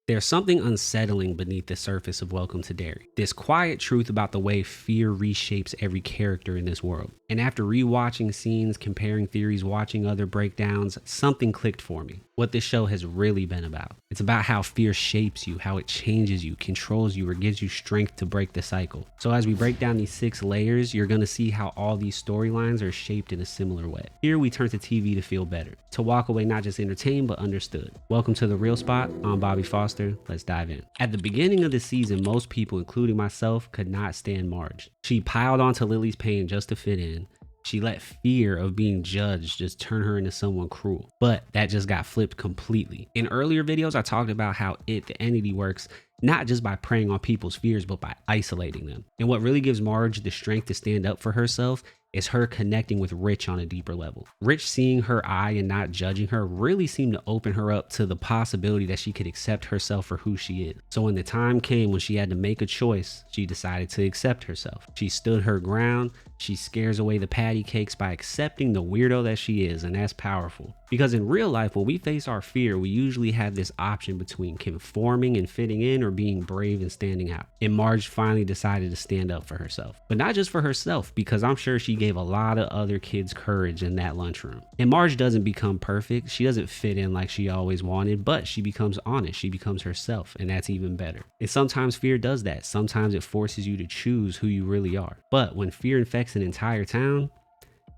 There's something unsettling beneath the surface of Welcome to Derry. This quiet truth about the way fear reshapes every character in this world. And after rewatching scenes, comparing theories, watching other breakdowns, something clicked for me. What this show has really been about. It's about how fear shapes you, how it changes you, controls you, or gives you strength to break the cycle. So as we break down these 6 layers, you're going to see how all these storylines are shaped in a similar way. Here we turn to TV to feel better, to walk away not just entertained but understood. Welcome to The Real Spot. I'm Bobby Foster. Let's dive in. At the beginning of the season, most people, including myself, could not stand Marge. She piled onto Lily's pain just to fit in. She let fear of being judged just turn her into someone cruel. But that just got flipped completely. In earlier videos, I talked about how the entity, works not just by preying on people's fears, but by isolating them. And what really gives Marge the strength to stand up for herself is her connecting with Rich on a deeper level. Rich seeing her eye and not judging her really seemed to open her up to the possibility that she could accept herself for who she is. So when the time came when she had to make a choice, she decided to accept herself. She stood her ground. She scares away the patty cakes by accepting the weirdo that she is, and that's powerful. Because in real life, when we face our fear, we usually have this option between conforming and fitting in or being brave and standing out. And Marge finally decided to stand up for herself. But not just for herself, because I'm sure she gave a lot of other kids courage in that lunchroom. And Marge doesn't become perfect. She doesn't fit in like she always wanted, but she becomes honest. She becomes herself, and that's even better. And sometimes fear does that. Sometimes it forces you to choose who you really are. But when fear infects an entire town,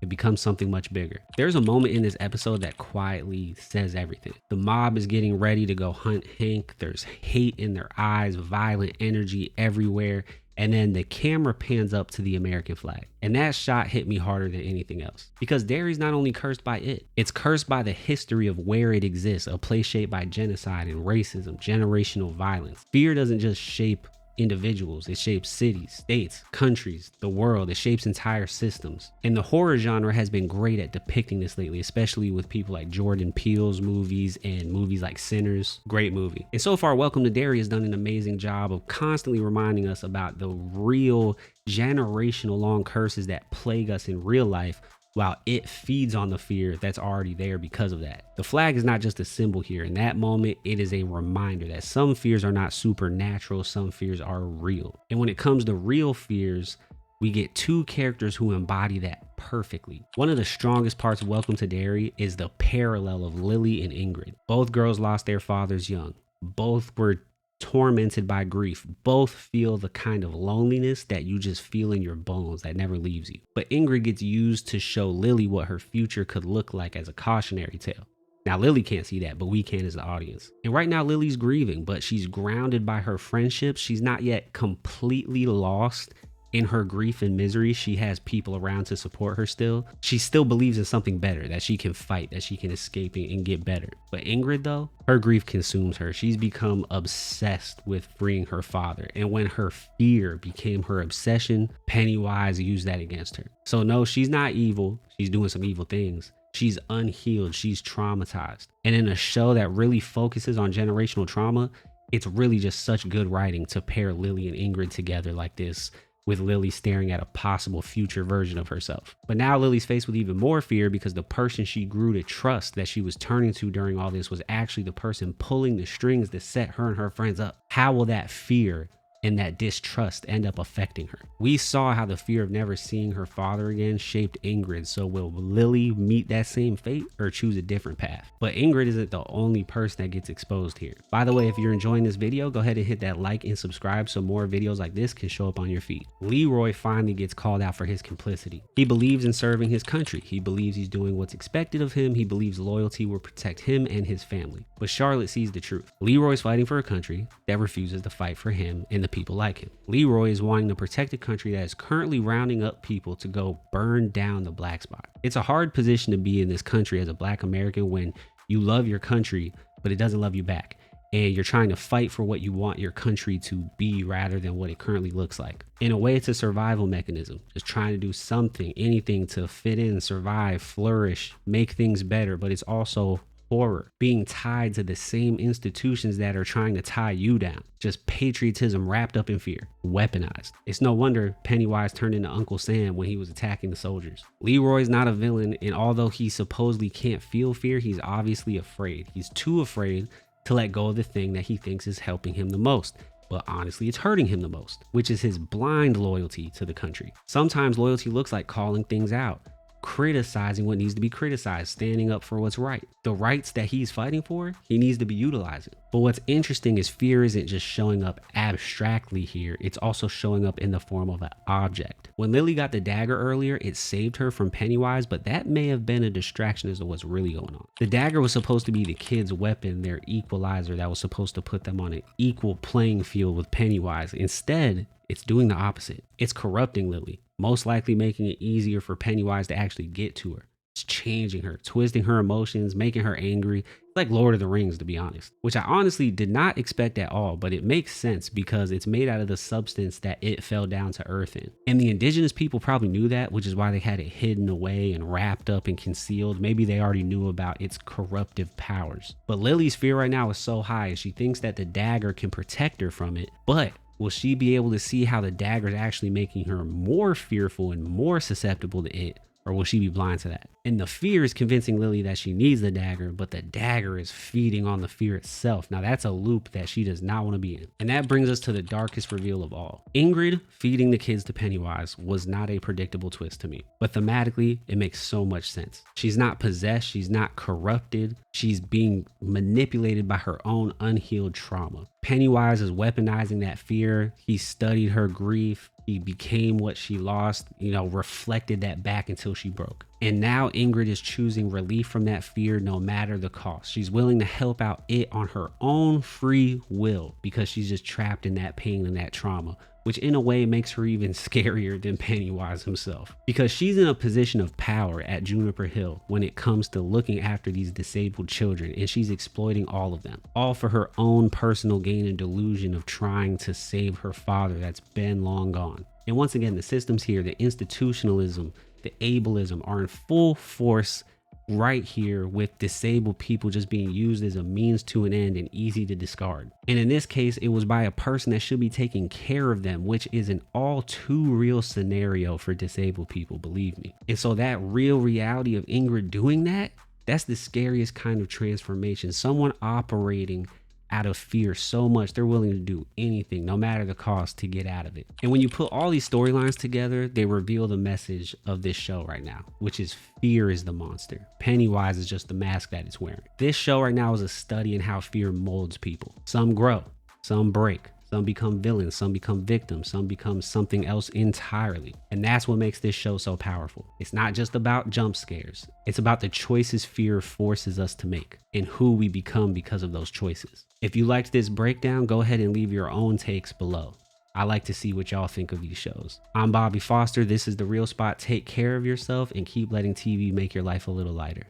it becomes something much bigger. There's a moment in this episode that quietly says everything. The mob is getting ready to go hunt Hank. There's hate in their eyes, violent energy everywhere. And then the camera pans up to the American flag. And that shot hit me harder than anything else. Because Derry's not only cursed by it's cursed by the history of where it exists, a place shaped by genocide and racism, generational violence. Fear doesn't just shape individuals, it shapes cities, states, countries, the world. It shapes entire systems. And the horror genre has been great at depicting this lately, especially with people like Jordan Peele's movies and movies like Sinners. Great movie. And so far, Welcome to Derry has done an amazing job of constantly reminding us about the real generational long curses that plague us in real life, while it feeds on the fear that's already there because of that. The flag is not just a symbol here. In that moment, it is a reminder that some fears are not supernatural, some fears are real. And when it comes to real fears, we get 2 characters who embody that perfectly. One of the strongest parts of Welcome to Derry is the parallel of Lily and Ingrid. Both girls lost their fathers young. Both were tormented by grief. Both feel the kind of loneliness that you just feel in your bones that never leaves you. But Ingrid gets used to show Lily what her future could look like as a cautionary tale. Now Lily can't see that, but we can as the audience. And right now Lily's grieving, but she's grounded by her friendships. She's not yet completely lost in her grief and misery. She has people around to support her still. She still believes in something better, that she can fight, that she can escape and get better. But Ingrid, though, her grief consumes her. She's become obsessed with freeing her father. And when her fear became her obsession, Pennywise used that against her. So no, she's not evil. She's doing some evil things. She's unhealed. She's traumatized. And in a show that really focuses on generational trauma, it's really just such good writing to pair Lily and Ingrid together like this, with Lily staring at a possible future version of herself. But now Lily's faced with even more fear because the person she grew to trust that she was turning to during all this was actually the person pulling the strings that set her and her friends up. How will that fear and that distrust end up affecting her? We saw how the fear of never seeing her father again shaped Ingrid. So will Lily meet that same fate or choose a different path? But Ingrid isn't the only person that gets exposed here. By the way, if you're enjoying this video, go ahead and hit that like and subscribe so more videos like this can show up on your feed. Leroy finally gets called out for his complicity. He believes in serving his country. He believes he's doing what's expected of him. He believes loyalty will protect him and his family. But Charlotte sees the truth. Leroy's fighting for a country that refuses to fight for him and the people like him. Leroy is wanting to protect a country that is currently rounding up people to go burn down the black spot. It's a hard position to be in this country as a black American when you love your country, but it doesn't love you back. And you're trying to fight for what you want your country to be rather than what it currently looks like. In a way, it's a survival mechanism, just trying to do something, anything to fit in, survive, flourish, make things better. But it's also horror, being tied to the same institutions that are trying to tie you down. Just patriotism wrapped up in fear, weaponized. It's no wonder Pennywise turned into Uncle Sam when he was attacking the soldiers. Leroy's not a villain, and although he supposedly can't feel fear, he's obviously afraid. He's too afraid to let go of the thing that he thinks is helping him the most. But honestly, it's hurting him the most, which is his blind loyalty to the country. Sometimes loyalty looks like calling things out, criticizing what needs to be criticized, standing up for what's right. The rights that he's fighting for, he needs to be utilizing. But what's interesting is fear isn't just showing up abstractly here, it's also showing up in the form of an object. When Lily got the dagger earlier, it saved her from Pennywise, but that may have been a distraction as to what's really going on. The dagger was supposed to be the kid's weapon, their equalizer that was supposed to put them on an equal playing field with Pennywise. Instead, it's doing the opposite. It's corrupting Lily, most likely making it easier for Pennywise to actually get to her. It's changing her, twisting her emotions, making her angry. It's like Lord of the Rings, to be honest, which I honestly did not expect at all, but it makes sense because it's made out of the substance that it fell down to earth in. And the indigenous people probably knew that, which is why they had it hidden away and wrapped up and concealed. Maybe they already knew about its corruptive powers. But Lily's fear right now is so high, and she thinks that the dagger can protect her from it, but will she be able to see how the dagger is actually making her more fearful and more susceptible to it? Or will she be blind to that? And the fear is convincing Lily that she needs the dagger, but the dagger is feeding on the fear itself. Now that's a loop that she does not want to be in. And that brings us to the darkest reveal of all. Ingrid feeding the kids to Pennywise was not a predictable twist to me, but thematically, it makes so much sense. She's not possessed, she's not corrupted, she's being manipulated by her own unhealed trauma. Pennywise is weaponizing that fear. He studied her grief. He became what she lost, reflected that back until she broke. And now Ingrid is choosing relief from that fear no matter the cost. She's willing to help out it on her own free will because she's just trapped in that pain and that trauma, which in a way makes her even scarier than Pennywise himself, because she's in a position of power at Juniper Hill when it comes to looking after these disabled children, and she's exploiting all of them, all for her own personal gain and delusion of trying to save her father that's been long gone. And once again, the systems here, the institutionalism, the ableism are in full force right here, with disabled people just being used as a means to an end and easy to discard. And in this case, it was by a person that should be taking care of them, which is an all too real scenario for disabled people, believe me. And so that real reality of Ingrid doing that, that's the scariest kind of transformation. Someone operating out of fear so much they're willing to do anything, no matter the cost, to get out of it. And when you put all these storylines together, they reveal the message of this show right now, which is fear is the monster. Pennywise is just the mask that it's wearing. This show right now is a study in how fear molds people. Some grow, some break, some become villains, some become victims, some become something else entirely. And that's what makes this show so powerful. It's not just about jump scares. It's about the choices fear forces us to make and who we become because of those choices. If you liked this breakdown, go ahead and leave your own takes below. I like to see what y'all think of these shows. I'm Bobby Foster. This is The Real Spot. Take care of yourself and keep letting TV make your life a little lighter.